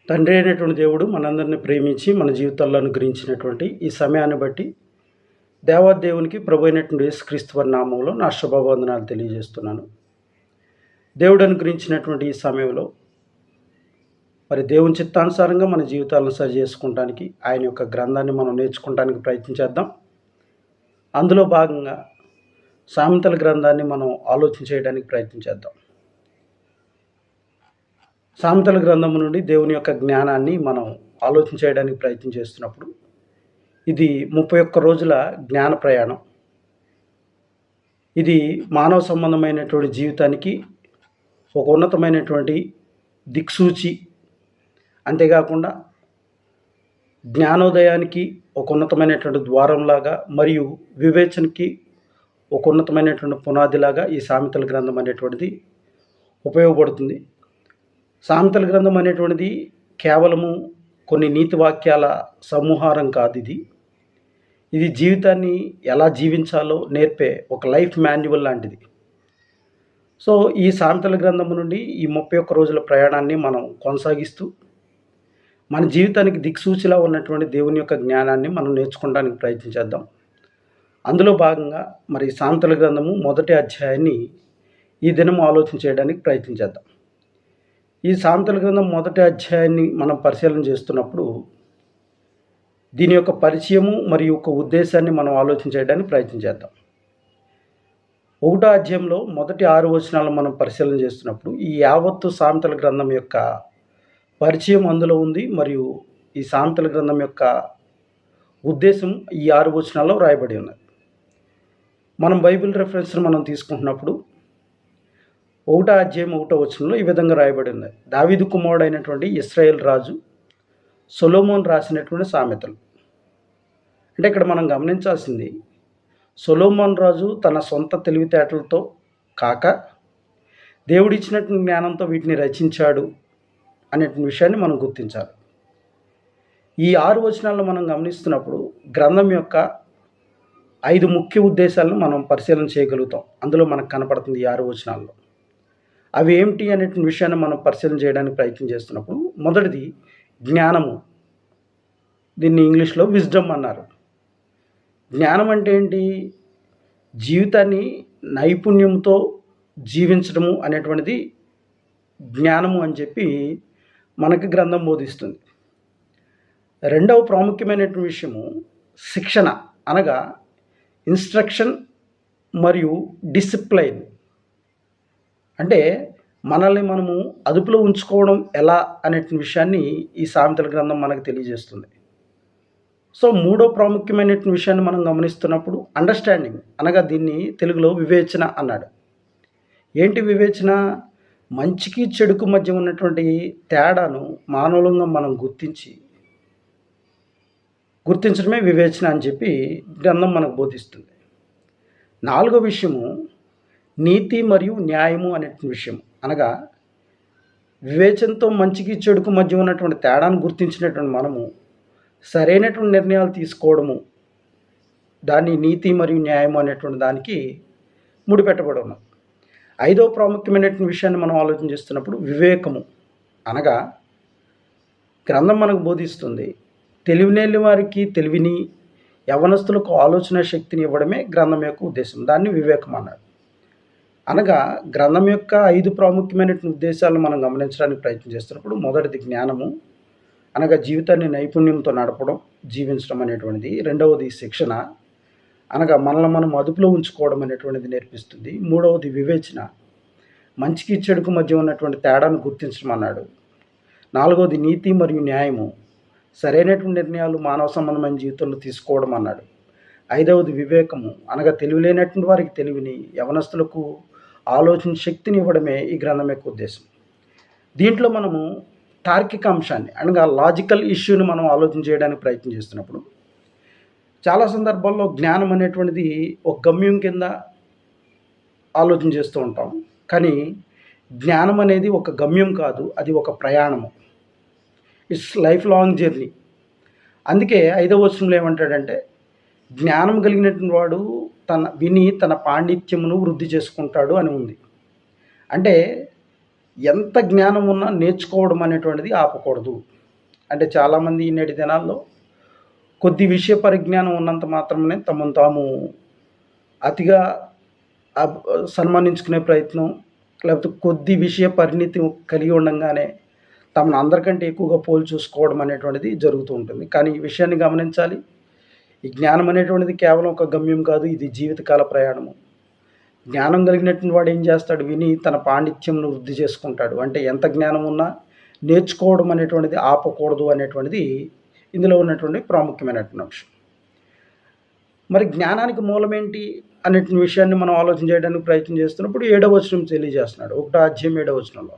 తండ్రి అయినటువంటి దేవుడు మనందరిని ప్రేమించి మన జీవితాల్లో అనుగ్రహించినటువంటి ఈ సమయాన్ని బట్టి దేవాదేవునికి ప్రభు అయినటువంటి యేసుక్రీస్తు వారి నామంలో నా శుభవందనాలు తెలియజేస్తున్నాను. దేవుడు అనుగ్రహించినటువంటి ఈ సమయంలో మరి దేవుని చిత్తానుసారంగా మన జీవితాలను సరి చేసుకోవడానికి ఆయన యొక్క గ్రంథాన్ని మనం నేర్చుకోవడానికి ప్రయత్నించేద్దాం. అందులో భాగంగా సామెతల గ్రంథాన్ని మనం ఆలోచన చేయడానికి ప్రయత్నించేద్దాం. సామెతల గ్రంథం నుండి దేవుని యొక్క జ్ఞానాన్ని మనం ఆలోచన చేయడానికి ప్రయత్నం చేస్తున్నప్పుడు ఇది 31 రోజుల జ్ఞాన ప్రయాణం. ఇది మానవ సంబంధమైనటువంటి జీవితానికి ఒక ఉన్నతమైనటువంటి దిక్సూచి, అంతేకాకుండా జ్ఞానోదయానికి ఒక ఉన్నతమైనటువంటి ద్వారంలాగా మరియు వివేచనకి ఒక ఉన్నతమైనటువంటి పునాదిలాగా ఈ సామెతల గ్రంథం అనేటువంటిది ఉపయోగపడుతుంది. సామెతల గ్రంథం అనేటువంటిది కేవలము కొన్ని నీతి వాక్యాల సమూహారం కాదు. ఇది జీవితాన్ని ఎలా జీవించాలో నేర్పే ఒక లైఫ్ మాన్యువల్ లాంటిది. సో ఈ సామెతల గ్రంథం నుండి ఈ 31 రోజుల ప్రయాణాన్ని మనం కొనసాగిస్తూ మన జీవితానికి దిక్సూచిలా ఉన్నటువంటి దేవుని యొక్క జ్ఞానాన్ని మనం నేర్చుకోవడానికి ప్రయత్నించేద్దాం. అందులో భాగంగా మరి సామెతల గ్రంథము 1వ అధ్యాయాన్ని ఈ దినం ఆలోచన చేయడానికి ప్రయత్నించేద్దాం. ఈ సామెతల గ్రంథం 1వ అధ్యాయాన్ని మనం పరిశీలన చేస్తున్నప్పుడు దీని యొక్క పరిచయము మరియు ఒక ఉద్దేశాన్ని మనం ఆలోచన చేయడానికి ప్రయత్నం చేద్దాం. 1వ అధ్యాయంలో మొదటి 6 వచనాలను మనం పరిశీలన చేస్తున్నప్పుడు ఈ యావత్తు సామెతల గ్రంథం యొక్క పరిచయం అందులో ఉంది మరియు ఈ సామెతల గ్రంథం యొక్క ఉద్దేశం ఈ 6 వచనాల్లో రాయబడి ఉన్నది. మనం బైబిల్ రెఫరెన్స్ను మనం తీసుకుంటున్నప్పుడు 1వ అధ్యాయం 1వ వచనంలో ఈ విధంగా రాయబడి ఉన్నది. దావీదు కుమారుడు అయినటువంటి ఇశ్రాయేల్ రాజు సొలొమోను రాసినటువంటి సామెతలు. అంటే ఇక్కడ మనం గమనించాల్సింది, సొలొమోను రాజు తన సొంత తెలివితేటలతో కాక దేవుడిచ్చినటువంటి జ్ఞానంతో వీటిని రచించాడు అనే విషయాన్ని మనం గుర్తించాలి. ఈ 6 వచనాలను మనం గమనిస్తున్నప్పుడు గ్రంథం యొక్క 5 ముఖ్య ఉద్దేశాలను మనం పరిశీలన చేయగలుగుతాం. అందులో మనకు కనపడుతుంది ఈ 6 వచనాల్లో. అవి ఏమిటి అనే విషయాన్ని మనం పరిశీలన చేయడానికి ప్రయత్నం చేస్తున్నప్పుడు మొదటిది జ్ఞానము. దీన్ని ఇంగ్లీష్లో విజ్డమ్ అన్నారు. జ్ఞానం అంటే ఏంటి? జీవితాన్ని నైపుణ్యంతో జీవించడము అనేటువంటిది జ్ఞానము అని చెప్పి మనకి గ్రంథం బోధిస్తుంది. రెండవ ప్రాముఖ్యమైనటువంటి విషయము శిక్షణ, అనగా ఇన్స్ట్రక్షన్ మరియు డిసిప్లైన్. అంటే మనల్ని మనము అదుపులో ఉంచుకోవడం ఎలా అనే విషయాన్ని ఈ సామెతల గ్రంథం మనకు తెలియజేస్తుంది. సో మూడో ప్రాముఖ్యమైన విషయాన్ని మనం గమనిస్తున్నప్పుడు అండర్స్టాండింగ్, అనగా దీన్ని తెలుగులో వివేచన అన్నాడు. ఏంటి వివేచన? మంచికి చెడుకు మధ్య ఉన్నటువంటి తేడాను మానవులంగా మనం గుర్తించడమే వివేచన అని చెప్పి గ్రంథం మనకు బోధిస్తుంది. నాలుగో విషయము నీతి మరియు న్యాయము అనే విషయం, అనగా వివేచనతో మంచికి చెడుకు మధ్య ఉన్నటువంటి తేడాను గుర్తించినటువంటి మనము సరైనటువంటి నిర్ణయాలు తీసుకోవడము, దాన్ని నీతి మరియు న్యాయము అనేటువంటి దానికి ముడిపెట్టబడి ఉన్నాం. ఐదో ప్రాముఖ్యమైనటువంటి విషయాన్ని మనం ఆలోచన చేస్తున్నప్పుడు వివేకము, అనగా గ్రంథం మనకు బోధిస్తుంది తెలివిలేని వారికి తెలివిని, యవ్వనస్తులకు ఆలోచన శక్తిని ఇవ్వడమే గ్రంథం యొక్క ఉద్దేశం. దాన్ని వివేకం అన్నాడు. అనగా గ్రంథం యొక్క 5 ప్రాముఖ్యమైన ఉద్దేశాలను మనం గమనించడానికి ప్రయత్నం చేస్తున్నప్పుడు మొదటిది జ్ఞానము, అనగా జీవితాన్ని నైపుణ్యంతో నడపడం, జీవించడం అనేటువంటిది. రెండవది శిక్షణ, అనగా మనల్ని మనం అదుపులో ఉంచుకోవడం అనేటువంటిది నేర్పిస్తుంది. మూడవది వివేచన, మంచికి చెడుకు మధ్య ఉన్నటువంటి తేడాను గుర్తించడం అన్నాడు. నాలుగవది నీతి మరియు న్యాయము, సరైనటువంటి నిర్ణయాలు మానవ సంబంధమైన జీవితంలో తీసుకోవడం అన్నాడు. ఐదవది వివేకము, అనగా తెలివిలేనటువంటి వారికి తెలివిని, యవనస్తులకు ఆలోచన శక్తిని ఇవ్వడమే ఈ గ్రంథం యొక్క ఉద్దేశం. దీంట్లో మనము తార్కిక అంశాన్ని, అనగా లాజికల్ ఇష్యూని మనం ఆలోచన చేయడానికి ప్రయత్నం చేస్తున్నప్పుడు చాలా సందర్భాల్లో జ్ఞానం అనేటువంటిది ఒక గమ్యం కింద ఆలోచన చేస్తూ ఉంటాం. కానీ జ్ఞానం అనేది ఒక గమ్యం కాదు, అది ఒక ప్రయాణము. It's life long journey. అందుకే 5వ వచనంలో ఏమంటాడంటే, జ్ఞానం కలిగినటువంటి వాడు తన పాండిత్యమును వృద్ధి చేసుకుంటాడు అని ఉంది. అంటే ఎంత జ్ఞానం ఉన్నా నేర్చుకోవడం అనేటువంటిది ఆపకూడదు. అంటే చాలామంది నేటి దినాల్లో కొద్ది విషయ పరిజ్ఞానం ఉన్నంత మాత్రమే తమను తాము అతిగా సన్మానించుకునే ప్రయత్నం, లేకపోతే కొద్ది విషయ పరిణితి కలిగి ఉండంగానే తమను అందరికంటే ఎక్కువగా పోల్చి చూసుకోవడం అనేటువంటిది జరుగుతూ ఉంటుంది. కానీ ఈ విషయాన్ని గమనించాలి. ఈ జ్ఞానం అనేటువంటిది కేవలం ఒక గమ్యం కాదు, ఇది జీవితకాల ప్రయాణము. జ్ఞానం కలిగినటువంటి వాడు ఏం చేస్తాడు, విని తన పాండిత్యంను వృద్ధి చేసుకుంటాడు. అంటే ఎంత జ్ఞానం ఉన్నా నేర్చుకోవడం అనేటువంటిది ఆపకూడదు అనేటువంటిది ఇందులో ఉన్నటువంటి ప్రాముఖ్యమైనటువంటి అంశం. మరి జ్ఞానానికి మూలమేంటి అనే విషయాన్ని మనం ఆలోచన చేయడానికి ప్రయత్నం చేస్తున్నప్పుడు 7వ వచనం తెలియజేస్తున్నాడు. 1వ అధ్యాయం 7వ వచనంలో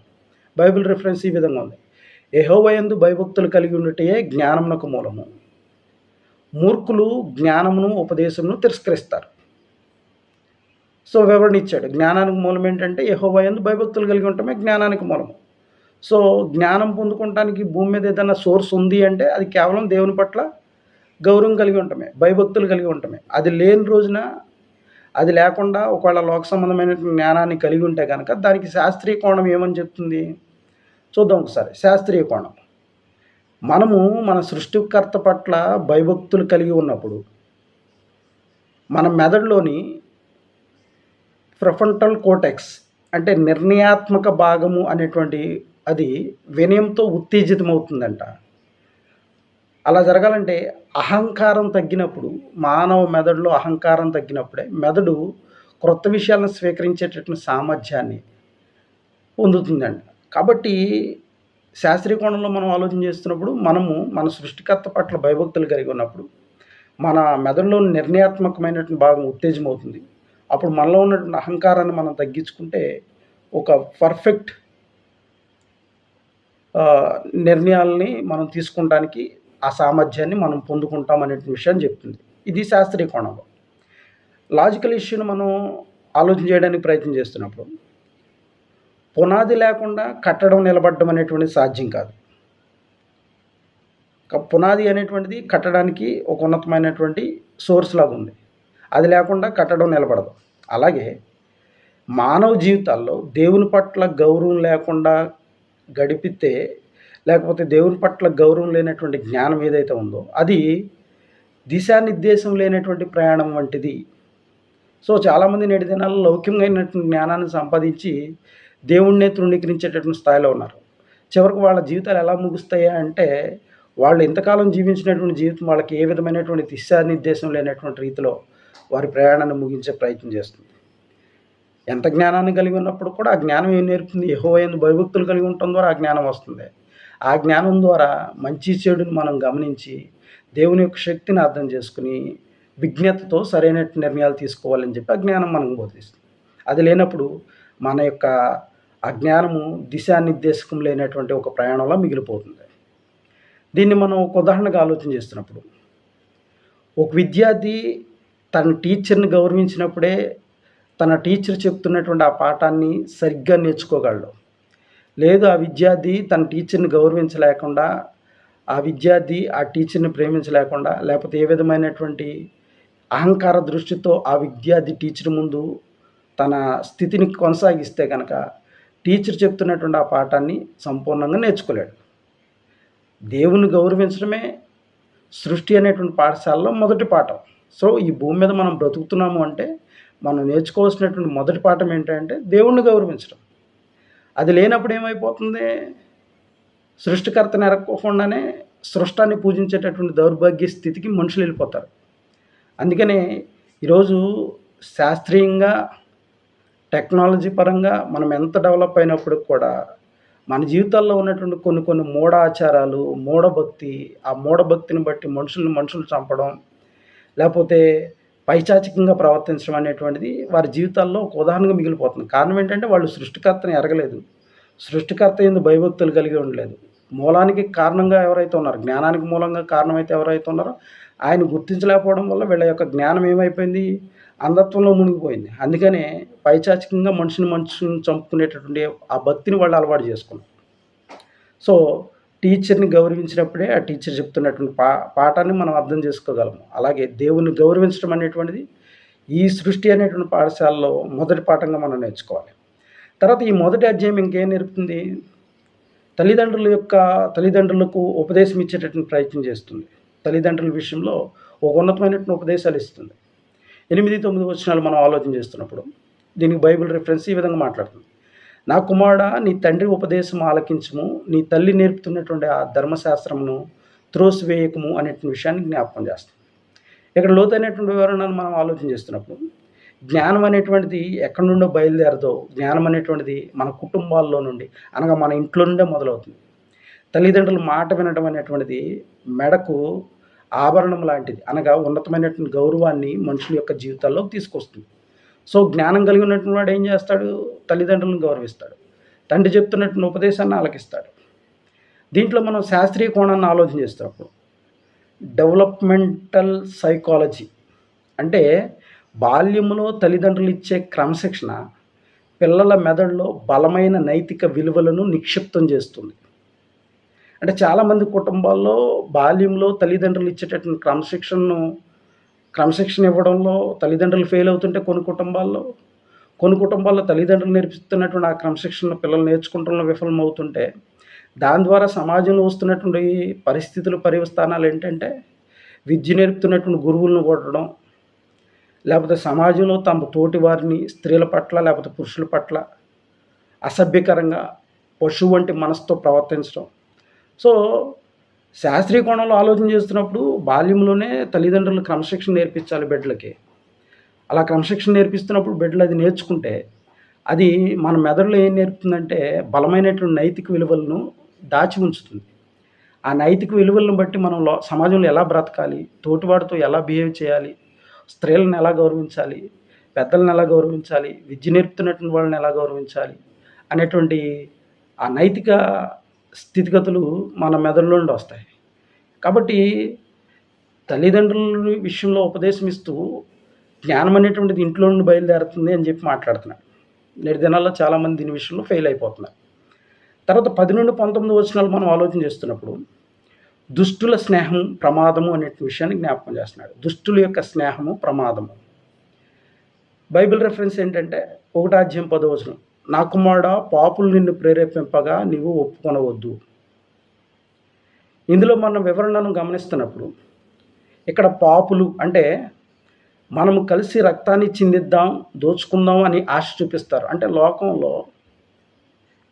బైబిల్ రిఫరెన్స్ ఈ విధంగా ఉంది. యెహోవా యందు భయభక్తులు కలిగి ఉండుటయే జ్ఞానమునకు మూలము. మూర్ఖులు జ్ఞానమును ఉపదేశమును తిరస్కరిస్తారు. సో వివరణ ఇచ్చాడు. జ్ఞానానికి మూలం ఏంటంటే యెహోవా యందు భయభక్తులు కలిగి ఉండటమే జ్ఞానానికి మూలము. సో జ్ఞానం పొందుకోవటానికి భూమి మీద ఏదైనా సోర్స్ ఉంది అంటే అది కేవలం దేవుని పట్ల గౌరవం కలిగి ఉండటమే, భయభక్తులు కలిగి ఉండటమే. అది లేని రోజున, అది లేకుండా ఒకవేళ లోక సంబంధమైన జ్ఞానాన్ని కలిగి ఉంటే కనుక దానికి శాస్త్రీయ కోణం ఏమని చెప్తుంది చూద్దాం ఒకసారి. శాస్త్రీయ కోణం, మనము మన సృష్టికర్త పట్ల భయభక్తులు కలిగి ఉన్నప్పుడు మన మెదడులోని ప్రిఫ్రంటల్ కోర్టెక్స్ అంటే నిర్ణయాత్మక భాగము అనేటువంటి అది వినయంతో ఉత్తేజితమవుతుందంట. అలా జరగాలంటే అహంకారం తగ్గినప్పుడు, మానవ మెదడులో అహంకారం తగ్గినప్పుడే మెదడు క్రొత్త విషయాలను స్వీకరించేటటువంటి సామర్థ్యాన్ని పొందుతుందండి. కాబట్టి శాస్త్రీయ కోణంలో మనం ఆలోచన చేస్తున్నప్పుడు మనము మన సృష్టికర్త పట్ల భయభక్తులు కలిగి ఉన్నప్పుడు మన మెదడులో నిర్ణయాత్మకమైనటువంటి భాగం ఉత్తేజమవుతుంది. అప్పుడు మనలో ఉన్నటువంటి అహంకారాన్ని మనం తగ్గించుకుంటే ఒక పర్ఫెక్ట్ నిర్ణయాలని మనం తీసుకోవడానికి ఆ సామర్థ్యాన్ని మనం పొందుకుంటాం అనే విషయాన్ని చెప్తుంది. ఇది శాస్త్రీయ కోణంలో. లాజికల్ ఇష్యూని మనం ఆలోచన చేయడానికి ప్రయత్నం చేస్తున్నప్పుడు పునాది లేకుండా కట్టడం నిలబడడం అనేటువంటిది సాధ్యం కాదు. పునాది అనేటువంటిది కట్టడానికి ఒక ఉన్నతమైనటువంటి సోర్స్ లాగా ఉంది. అది లేకుండా కట్టడం నిలబడదు. అలాగే మానవ జీవితాల్లో దేవుని పట్ల గౌరవం లేకుండా గడిపితే, లేకపోతే దేవుని పట్ల గౌరవం లేనటువంటి జ్ఞానం ఏదైతే ఉందో అది దిశానిర్దేశం లేనటువంటి ప్రయాణం వంటిది. సో చాలామంది నేటి దినాల్లో లౌకికమైనటువంటి జ్ఞానాన్ని సంపాదించి దేవుణ్ణే తృణీకరించేటటువంటి స్థాయిలో ఉన్నారు. చివరికి వాళ్ళ జీవితాలు ఎలా ముగుస్తాయా అంటే, వాళ్ళు ఇంతకాలం జీవించినటువంటి జీవితం వాళ్ళకి ఏ విధమైనటువంటి దిశానిర్దేశం లేనటువంటి రీతిలో వారి ప్రయాణాన్ని ముగించే ప్రయత్నం చేస్తుంది. ఎంత జ్ఞానాన్ని కలిగి ఉన్నప్పుడు కూడా ఆ జ్ఞానం ఏం నేర్పుతుంది, యెహోవా యందు భయభక్తులు కలిగి ఉండటం ద్వారా ఆ జ్ఞానం వస్తుంది. ఆ జ్ఞానం ద్వారా మంచి చెడుని మనం గమనించి దేవుని యొక్క శక్తిని అర్థం చేసుకుని విజ్ఞతతో సరైన నిర్ణయాలు తీసుకోవాలని చెప్పి ఆ జ్ఞానం మనకు బోధిస్తుంది. అది లేనప్పుడు మన యొక్క అజ్ఞానము దిశానిర్దేశకం లేనటువంటి ఒక ప్రయాణంలో మిగిలిపోతుంది. దీన్ని మనం ఒక ఉదాహరణగా ఆలోచన చేస్తున్నప్పుడు, ఒక విద్యార్థి తన టీచర్ని గౌరవించినప్పుడే తన టీచర్ చెప్తున్నటువంటి ఆ పాఠాన్ని సరిగ్గా నేర్చుకోగలడు. లేదు ఆ విద్యార్థి తన టీచర్ని గౌరవించలేకుండా, ఆ విద్యార్థి ఆ టీచర్ని ప్రేమించలేకుండా, లేకపోతే ఏ విధమైనటువంటి అహంకార దృష్టితో ఆ విద్యార్థి టీచర్ ముందు తన స్థితిని కొనసాగిస్తే కనుక టీచర్ చెప్తున్నటువంటి ఆ పాఠాన్ని సంపూర్ణంగా నేర్చుకోలేడు. దేవుని గౌరవించడమే సృష్టి అనేటువంటి పాఠశాలలో మొదటి పాఠం. సో ఈ భూమి మీద మనం బ్రతుకుతున్నాము అంటే మనం నేర్చుకోవాల్సినటువంటి మొదటి పాఠం ఏంటంటే దేవుణ్ణి గౌరవించడం. అది లేనప్పుడు ఏమైపోతుంది, సృష్టికర్తను ఎరక్కోకుండానే సృష్టాన్ని పూజించేటటువంటి దౌర్భాగ్య స్థితికి మనుషులు వెళ్ళిపోతారు. అందుకనే ఈరోజు శాస్త్రీయంగా టెక్నాలజీ పరంగా మనం ఎంత డెవలప్ అయినప్పటికి కూడా మన జీవితాల్లో ఉన్నటువంటి కొన్ని మూఢ ఆచారాలు, మూఢభక్తి, ఆ మూఢభక్తిని బట్టి మనుషులు చంపడం, లేకపోతే పైచాచికంగా ప్రవర్తించడం అనేటువంటిది వారి జీవితాల్లో ఒక ఉదాహరణగా మిగిలిపోతుంది. కారణం ఏంటంటే వాళ్ళు సృష్టికర్తని ఎరగలేదు, సృష్టికర్త యందు భయభక్తులు కలిగి ఉండలేదు. మూలానికి కారణంగా ఎవరైతే ఉన్నారో, జ్ఞానానికి మూలంగా కారణమైతే ఎవరైతే ఉన్నారో ఆయన గుర్తించలేకపోవడం వల్ల వీళ్ళ యొక్క జ్ఞానం ఏమైపోయింది, అంధత్వంలో మునిగిపోయింది. అందుకనే పైచాచికంగా మనుషుని చంపుకునేటటువంటి ఆ భక్తిని వాళ్ళు అలవాటు చేసుకున్నారు. సో టీచర్ని గౌరవించినప్పుడే ఆ టీచర్ చెప్తున్నటువంటి పాఠాన్ని మనం అర్థం చేసుకోగలము. అలాగే దేవుని గౌరవించడం అనేటువంటిది ఈ సృష్టి అనేటువంటి పాఠశాలలో మొదటి పాఠంగా మనం నేర్చుకోవాలి. తర్వాత ఈ మొదటి అధ్యాయం ఇంకేం నేర్పుతుంది, తల్లిదండ్రులకు ఉపదేశం ఇచ్చేటటువంటి ప్రయత్నం చేస్తుంది. తల్లిదండ్రుల విషయంలో ఒక ఉన్నతమైనటువంటి ఉపదేశాలు ఇస్తుంది. 8, 9 వచనాలు మనం ఆలోచన చేస్తున్నప్పుడు దీనికి బైబిల్ రిఫరెన్స్ ఈ విధంగా మాట్లాడుతుంది. నా కుమారుడా, నీ తండ్రి ఉపదేశం ఆలకించుము, నీ తల్లి నేర్పుతున్నటువంటి ఆ ధర్మశాస్త్రమును త్రోసివేయకము అనేటువంటి విషయాన్ని జ్ఞాపకం చేస్తుంది. ఇక్కడ లోతైనటువంటి వివరణను మనం ఆలోచన చేస్తున్నప్పుడు జ్ఞానం అనేటువంటిది ఎక్కడి నుండో బయలుదేరదో, జ్ఞానం అనేటువంటిది మన కుటుంబాల్లో నుండి, అనగా మన ఇంట్లో నుండే మొదలవుతుంది. తల్లిదండ్రుల మాట వినడం అనేటువంటిది మెడకు ఆభరణం లాంటిది, అనగా ఉన్నతమైనటువంటి గౌరవాన్ని మనుషుల యొక్క జీవితాల్లోకి తీసుకొస్తుంది. సో జ్ఞానం కలిగి ఉన్నటువంటి వాడు ఏం చేస్తాడు? తల్లిదండ్రులను గౌరవిస్తాడు, తండ్రి చెప్తున్నటువంటి ఉపదేశాన్ని ఆలకిస్తాడు. దీంట్లో మనం శాస్త్రీయ కోణాన్ని ఆలోచన చేస్తున్నప్పుడు డెవలప్మెంటల్ సైకాలజీ అంటే బాల్యంలో తల్లిదండ్రులు ఇచ్చే క్రమశిక్షణ పిల్లల మెదడులో బలమైన నైతిక విలువలను నిక్షిప్తం చేస్తుంది. అంటే చాలామంది కుటుంబాల్లో బాల్యంలో తల్లిదండ్రులు ఇచ్చేటటువంటి క్రమశిక్షణ ఇవ్వడంలో తల్లిదండ్రులు ఫెయిల్ అవుతుంటే కొన్ని కుటుంబాల్లో తల్లిదండ్రులు నేర్పిస్తున్నటువంటి ఆ క్రమశిక్షణ పిల్లలు నేర్చుకుంటంలో విఫలమవుతుంటే దాని ద్వారా సమాజంలో వస్తున్నటువంటి పరిస్థితులు పర్యవస్థానాలు ఏంటంటే విద్య నేర్పుతున్నటువంటి గురువులను కొట్టడం, లేకపోతే సమాజంలో తమ తోటి వారిని స్త్రీల పట్ల లేకపోతే పురుషుల పట్ల అసభ్యకరంగా పశువు వంటి మనసుతో ప్రవర్తించడం. సో శాస్త్రీయ కోణంలో ఆలోచన చేస్తున్నప్పుడు బాల్యంలోనే తల్లిదండ్రులు క్రమశిక్షణ నేర్పించాలి బిడ్డలకి. అలా క్రమశిక్షణ నేర్పిస్తున్నప్పుడు బిడ్డలు అది నేర్చుకుంటే అది మన మెదడులో ఏం నేర్పుతుందంటే బలమైనటువంటి నైతిక విలువలను దాచి ఉంచుతుంది. ఆ నైతిక విలువలను బట్టి మనం సమాజంలో ఎలా బ్రతకాలి, తోటివాడితో ఎలా బిహేవ్ చేయాలి, స్త్రీలను ఎలా గౌరవించాలి, పెద్దలను ఎలా గౌరవించాలి, విద్య నేర్పుతున్నటువంటి వాళ్ళని ఎలా గౌరవించాలి అనేటువంటి ఆ నైతిక స్థితిగతులు మన మెదడులో నుండి వస్తాయి. కాబట్టి తల్లిదండ్రుల విషయంలో ఉపదేశం ఇస్తూ జ్ఞానం అనేటువంటిది ఇంట్లో నుండి బయలుదేరుతుంది అని చెప్పి మాట్లాడుతున్నాడు. నేటి దినాల్లో చాలామంది దీని విషయంలో ఫెయిల్ అయిపోతున్నారు. తర్వాత 10 నుండి 19 వచనాలు మనం ఆలోచన చేస్తున్నప్పుడు దుష్టుల స్నేహం ప్రమాదము అనే విషయాన్ని జ్ఞాపకం చేస్తున్నాడు. దుష్టుల యొక్క స్నేహము ప్రమాదము. బైబిల్ రెఫరెన్స్ ఏంటంటే 1:10 నా కుమారుడా, పాపులు నిన్ను ప్రేరేపింపగా నీవు ఒప్పుకొనవద్దు. ఇందులో మనం వివరణను గమనిస్తున్నప్పుడు ఇక్కడ పాపులు అంటే మనము కలిసి రక్తాన్ని చిందిద్దాం, దోచుకుందాం అని ఆశ చూపిస్తారు. అంటే లోకంలో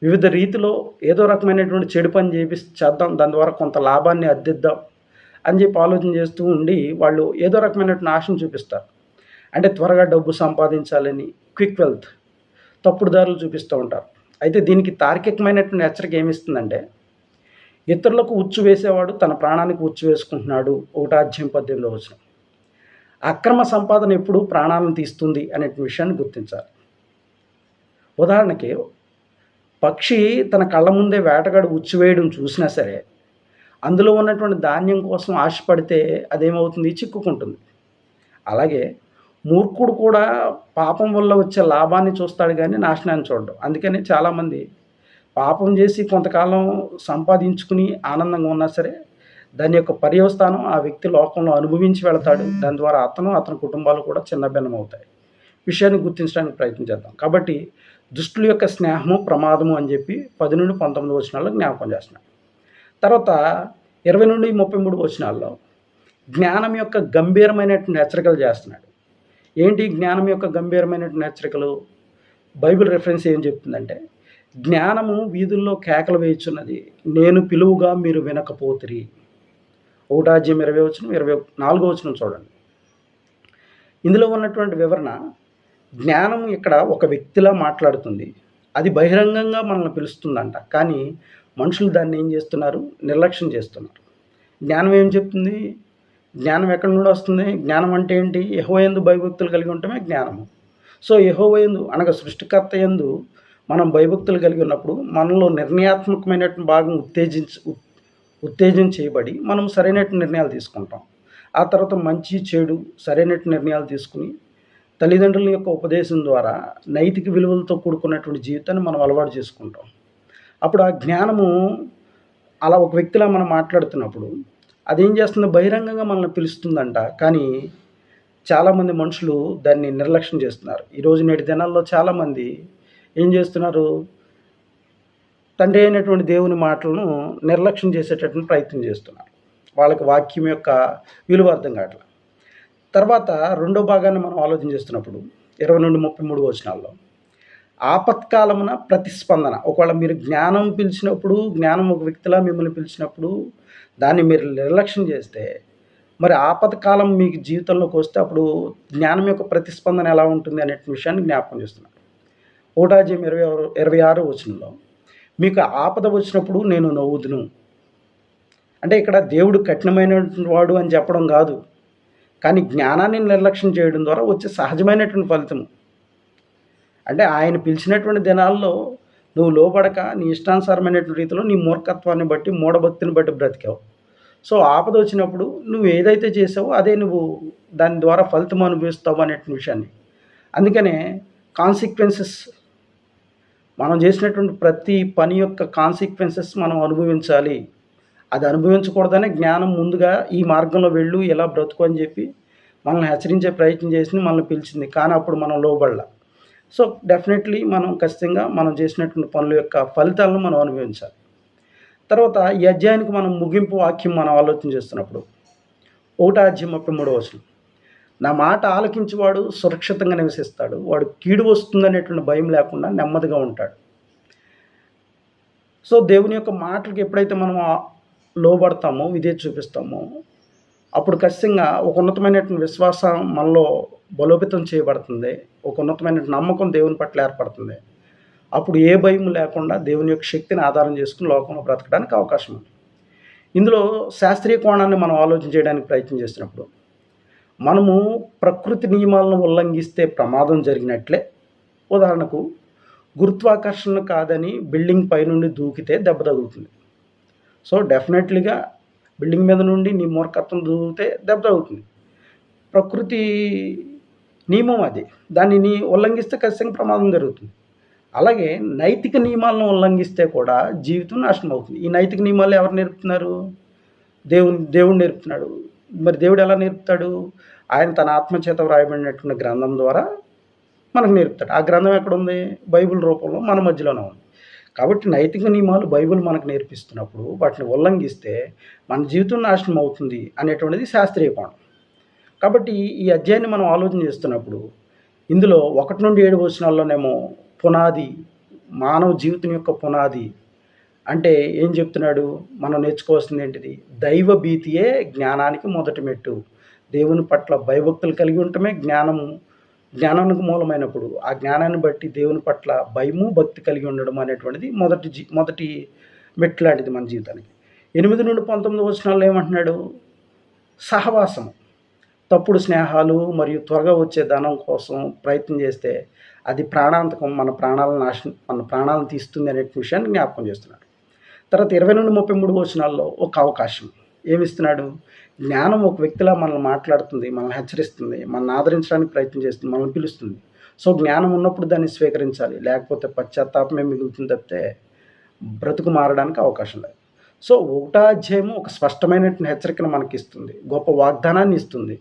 వివిధ రీతిలో ఏదో రకమైనటువంటి చెడు పని చేద్దాం, దాని ద్వారా కొంత లాభాన్ని అద్దిద్దాం అని చెప్పి ఆలోచన చేస్తూ ఉండి వాళ్ళు ఏదో రకమైనటువంటి ఆశను చూపిస్తారు. అంటే త్వరగా డబ్బు సంపాదించాలని, క్విక్ వెల్త్, తప్పుడు దారులు చూపిస్తూ ఉంటారు. అయితే దీనికి తార్కికమైనటువంటి హెచ్చరిక ఏమిస్తుందంటే ఇతరులకు ఉచ్చు వేసేవాడు తన ప్రాణానికి ఉచ్చు వేసుకుంటున్నాడు. 1:18 అక్రమ సంపాదన ఎప్పుడు ప్రాణాలను తీస్తుంది అనే విషయాన్ని గుర్తించాలి. ఉదాహరణకి పక్షి తన కళ్ళ ముందే వేటగాడు ఉచ్చు వేయడం చూసినా సరే అందులో ఉన్నటువంటి ధాన్యం కోసం ఆశపడితే అదేమవుతుంది? చిక్కుకుంటుంది. అలాగే మూర్ఖుడు కూడా పాపం వల్ల వచ్చే లాభాన్ని చూస్తాడు కానీ నాశనాన్ని చూడడం. అందుకని చాలామంది పాపం చేసి కొంతకాలం సంపాదించుకుని ఆనందంగా ఉన్నా సరే దాని యొక్క పర్యవస్థానం ఆ వ్యక్తి లోకంలో అనుభవించి వెళతాడు. దాని ద్వారా అతని కుటుంబాలు కూడా చిన్నభిన్నమవుతాయి. విషయాన్ని గుర్తించడానికి ప్రయత్నం చేద్దాం. కాబట్టి దుష్టుల యొక్క స్నేహము ప్రమాదము అని చెప్పి 10 నుండి 19 వచనాల్లో జ్ఞాపకం చేస్తున్నాడు. తర్వాత 20 నుండి 33 వచనాల్లో జ్ఞానం యొక్క గంభీరమైనటువంటి హెచ్చరికలు చేస్తున్నాడు. ఏంటి జ్ఞానం యొక్క గంభీరమైనటువంటి హెచ్చరికలు? బైబిల్ రెఫరెన్స్ ఏం చెప్తుందంటే జ్ఞానము వీధుల్లో కేకలు వేయుచున్నది, నేను పిలువుగా మీరు వినకపోతిరి. 1:20-24 చూడండి. ఇందులో ఉన్నటువంటి వివరణ జ్ఞానం ఇక్కడ ఒక వ్యక్తిలా మాట్లాడుతుంది. అది బహిరంగంగా మనల్ని పిలుస్తుందంట. కానీ మనుషులు దాన్ని ఏం చేస్తున్నారు? నిర్లక్ష్యం చేస్తున్నారు. జ్ఞానం ఏం చెప్తుంది? జ్ఞానం ఎక్కడి నుండి వస్తుంది? జ్ఞానం అంటే ఏంటి? యెహోవా యందు భయభక్తులు కలిగి ఉండటమే జ్ఞానము. సో యెహోవా యందు అనగా సృష్టికర్త యందు మనం భయభక్తులు కలిగి ఉన్నప్పుడు మనలో నిర్ణయాత్మకమైనటువంటి భాగం ఉత్తేజం చేయబడి మనం సరైనటువంటి నిర్ణయాలు తీసుకుంటాం. ఆ తర్వాత మంచి చెడు సరైనటువంటి నిర్ణయాలు తీసుకుని తల్లిదండ్రుల యొక్క ఉపదేశం ద్వారా నైతిక విలువలతో కూడుకున్నటువంటి జీవితాన్ని మనం అలవాటు చేసుకుంటాం. అప్పుడు ఆ జ్ఞానము అలా ఒక వ్యక్తిలా మనం మాట్లాడుతున్నప్పుడు అదేం చేస్తుంది? బహిరంగంగా మనల్ని పిలుస్తుందంట. కానీ చాలామంది మనుషులు దాన్ని నిర్లక్ష్యం చేస్తున్నారు. ఈరోజు నేటి దినాల్లో చాలామంది ఏం చేస్తున్నారు? తండ్రి అయినటువంటి దేవుని మాటలను నిర్లక్ష్యం చేసేటటువంటి ప్రయత్నం చేస్తున్నారు. వాళ్ళకి వాక్యం యొక్క విలువ అర్థం కావట్లేదు. తర్వాత రెండో భాగాన్ని మనం ఆలోచన చేస్తున్నప్పుడు 20-33 వచనాల్లో ఆపత్కాలమున ప్రతిస్పందన. ఒకవేళ మీరు జ్ఞానం పిలిచినప్పుడు, జ్ఞానం ఒక వ్యక్తిలా మిమ్మల్ని పిలిచినప్పుడు దాన్ని మీరు నిర్లక్ష్యం చేస్తే మరి ఆపత్కాలం మీకు జీవితంలోకి వస్తే అప్పుడు జ్ఞానం యొక్క ప్రతిస్పందన ఎలా ఉంటుంది అనే విషయాన్ని జ్ఞాపకం చేస్తున్నాను. 1:26 వచనంలో మీకు ఆపద వచ్చినప్పుడు నేను నవ్వుదును. అంటే ఇక్కడ దేవుడు కఠినమైనటువంటి వాడు అని చెప్పడం కాదు, కానీ జ్ఞానాన్ని నిర్లక్ష్యం చేయడం ద్వారా వచ్చే సహజమైనటువంటి ఫలితం. అంటే ఆయన పిలిచినటువంటి దినాల్లో నువ్వు లోబడక నీ ఇష్టానుసారమైనటువంటి రీతిలో నీ మూర్ఖత్వాన్ని బట్టి మూఢభక్తిని బట్టి బ్రతికావు. సో ఆపద వచ్చినప్పుడు నువ్వు ఏదైతే చేసావో అదే నువ్వు దాని ద్వారా ఫలితం అనుభవిస్తావు అనే విషయాన్ని. అందుకనే కాన్సిక్వెన్సెస్, మనం చేసినటువంటి ప్రతి పని యొక్క కాన్సిక్వెన్సెస్ మనం అనుభవించాలి. అది అనుభవించకూడదనే జ్ఞానం ముందుగా ఈ మార్గంలో వెళ్ళు, ఎలా బ్రతుకు అని చెప్పి మనల్ని హెచ్చరించే ప్రయత్నం చేసింది, మనల్ని పిలిచింది. కానీ అప్పుడు మనం లోబడలా. సో డెఫినెట్లీ మనం ఖచ్చితంగా మనం చేసినటువంటి పనుల యొక్క ఫలితాలను మనం అనుభవించాలి. తర్వాత ఈ అధ్యాయానికి మనం ముగింపు వాక్యం మనం ఆలోచన చేస్తున్నప్పుడు 1:33 వచనం, నా మాట ఆలకించేవాడు సురక్షితంగా నివసిస్తాడు, వాడు కీడు వస్తుందనేటువంటి భయం లేకుండా నెమ్మదిగా ఉంటాడు. సో దేవుని యొక్క మాటలకు ఎప్పుడైతే మనం లోబడతామో, విధేయత చూపిస్తామో, అప్పుడు ఖచ్చితంగా ఒక ఉన్నతమైనటువంటి విశ్వాసం మనలో బలోపేతం చేయబడుతుంది. ఒక ఉన్నతమైన నమ్మకం దేవుని పట్ల ఏర్పడుతుంది. అప్పుడు ఏ భయం లేకుండా దేవుని యొక్క శక్తిని ఆధారం చేసుకుని లోకంలో బ్రతకడానికి అవకాశం ఉంది. ఇందులో శాస్త్రీయ కోణాన్ని మనం ఆలోచన చేయడానికి ప్రయత్నం చేసినప్పుడు మనము ప్రకృతి నియమాలను ఉల్లంఘిస్తే ప్రమాదం జరిగినట్లే. ఉదాహరణకు గురుత్వాకర్షణ కాదని బిల్డింగ్ పైనుండి దూకితే దెబ్బ తగులుతుంది. సో డెఫినెట్లీగా బిల్డింగ్ మీద నుండి నీ మూర్ఖత్వం దూకితే దెబ్బ తగులుతుంది. ప్రకృతి నియమం అది, దాన్ని ఉల్లంఘిస్తే ఖచ్చితంగా ప్రమాదం జరుగుతుంది. అలాగే నైతిక నియమాలను ఉల్లంఘిస్తే కూడా జీవితం నాశనం అవుతుంది. ఈ నైతిక నియమాలు ఎవరు నేర్పుతున్నారు? దేవుడు నేర్పుతున్నాడు. మరి దేవుడు ఎలా నేర్పుతాడు? ఆయన తన ఆత్మచేత వ్రాయబడినటువంటి గ్రంథం ద్వారా మనకు నేర్పుతాడు. ఆ గ్రంథం ఎక్కడుంది? బైబిల్ రూపంలో మన మధ్యలోనే ఉంది. కాబట్టి నైతిక నియమాలు బైబిల్ మనకు నేర్పిస్తున్నప్పుడు వాటిని ఉల్లంఘిస్తే మన జీవితం నాశనం అవుతుంది అనేటువంటిది శాస్త్రీయ కోణం. కాబట్టి ఈ అధ్యాయాన్ని మనం ఆలోచన చేస్తున్నప్పుడు ఇందులో 1-7 వచనాల్లోనేమో పునాది, మానవ జీవితం యొక్క పునాది అంటే ఏం చెప్తున్నాడు? మనం నేర్చుకోవాల్సింది ఏంటిది? దైవ భీతియే జ్ఞానానికి మొదటి మెట్టు. దేవుని పట్ల భయభక్తులు కలిగి ఉండటమే జ్ఞానానికి మూలమైనప్పుడు ఆ జ్ఞానాన్ని బట్టి దేవుని పట్ల భయము, భక్తి కలిగి ఉండడం అనేటువంటిది మొదటి మెట్టు లాంటిది మన జీవితానికి. 8-19 వచనాల్లో ఏమంటున్నాడు? సహవాసం, తప్పుడు స్నేహాలు మరియు త్వరగా వచ్చే ధనం కోసం ప్రయత్నం చేస్తే అది ప్రాణాంతకం, మన ప్రాణాలను తీస్తుంది అనే విషయాన్ని జ్ఞాపకం చేస్తున్నాడు. తర్వాత 20-33 వచనాల్లో ఒక అవకాశం ఏమిస్తున్నాడు? జ్ఞానం ఒక వ్యక్తిలా మనల్ని మాట్లాడుతుంది, మనల్ని హెచ్చరిస్తుంది, మనల్ని ఆదరించడానికి ప్రయత్నం చేస్తుంది, మనల్ని పిలుస్తుంది. సో జ్ఞానం ఉన్నప్పుడు దాన్ని స్వీకరించాలి, లేకపోతే పశ్చాత్తాపమే మిగులుతుంది తప్పితే బ్రతుకు మారడానికి అవకాశం లేదు. సో 1వ అధ్యాయము ఒక స్పష్టమైనటువంటి హెచ్చరికను మనకి ఇస్తుంది, గొప్ప వాగ్దానాన్ని ఇస్తుంది.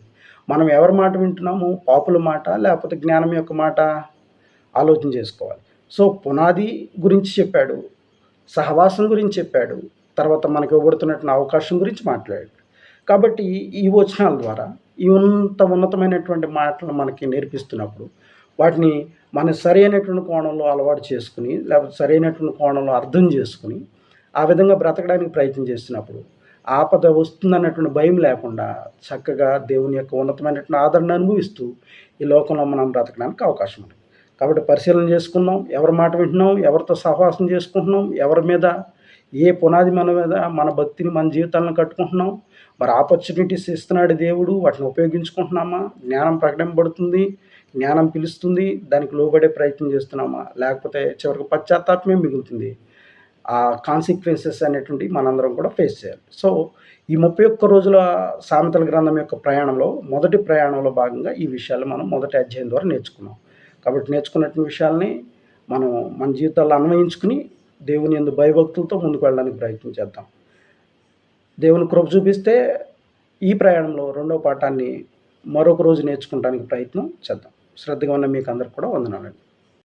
మనం ఎవరి మాట వింటున్నాము? పాపుల మాట లేకపోతే జ్ఞానం యొక్క మాట? ఆలోచన చేసుకోవాలి. సో పునాది గురించి చెప్పాడు, సహవాసం గురించి చెప్పాడు, తర్వాత మనకి ఇవ్వబడుతున్నటువంటి అవకాశం గురించి మాట్లాడాడు. కాబట్టి ఈ వచనాల ద్వారా ఉన్నతమైనటువంటి మాటలు మనకి నేర్పిస్తున్నప్పుడు వాటిని మన సరైనటువంటి కోణంలో అలవాటు చేసుకుని, లేకపోతే సరైనటువంటి కోణంలో అర్థం చేసుకుని ఆ విధంగా బ్రతకడానికి ప్రయత్నం చేస్తున్నప్పుడు ఆపద వస్తుందన్నటువంటి భయం లేకుండా చక్కగా దేవుని యొక్క ఉన్నతమైనటువంటి ఆదరణ అనుభవిస్తూ ఈ లోకంలో మనం బ్రతకడానికి అవకాశం ఉంది. కాబట్టి పరిశీలన చేసుకుందాం, ఎవరి మాట వింటున్నాం, ఎవరితో సహవాసం చేసుకుంటున్నాం, ఎవరి మీద ఏ పునాది మన మీద మన భక్తిని, మన జీవితాలను కట్టుకుంటున్నాం. మరి ఆపర్చునిటీస్ ఇస్తున్నాడు దేవుడు, వాటిని ఉపయోగించుకుంటున్నామా? జ్ఞానం ప్రకటింపబడుతుంది, జ్ఞానం పిలుస్తుంది, దానికి లోబడే ప్రయత్నం చేస్తున్నామా? లేకపోతే చివరికి పశ్చాత్తాపమే మిగులుతుంది. ఆ కాన్సిక్వెన్సెస్ అనేటువంటివి మనందరం కూడా ఫేస్ చేయాలి. సో ఈ 31 రోజుల సామెతల గ్రంథం యొక్క ప్రయాణంలో మొదటి ప్రయాణంలో భాగంగా ఈ విషయాలు మనం మొదటి అధ్యాయం ద్వారా నేర్చుకున్నాం. కాబట్టి నేర్చుకున్నటువంటి విషయాల్ని మనం మన జీవితాల్లో అన్వయించుకుని దేవుని యందు భయభక్తులతో ముందుకు వెళ్ళడానికి ప్రయత్నం చేద్దాం. దేవుని కృప చూపిస్తే ఈ ప్రయాణంలో 2వ పాఠాన్ని మరొక రోజు నేర్చుకోవడానికి ప్రయత్నం చేద్దాం. శ్రద్ధగా ఉన్న మీకు అందరికి కూడా వందనాలండి.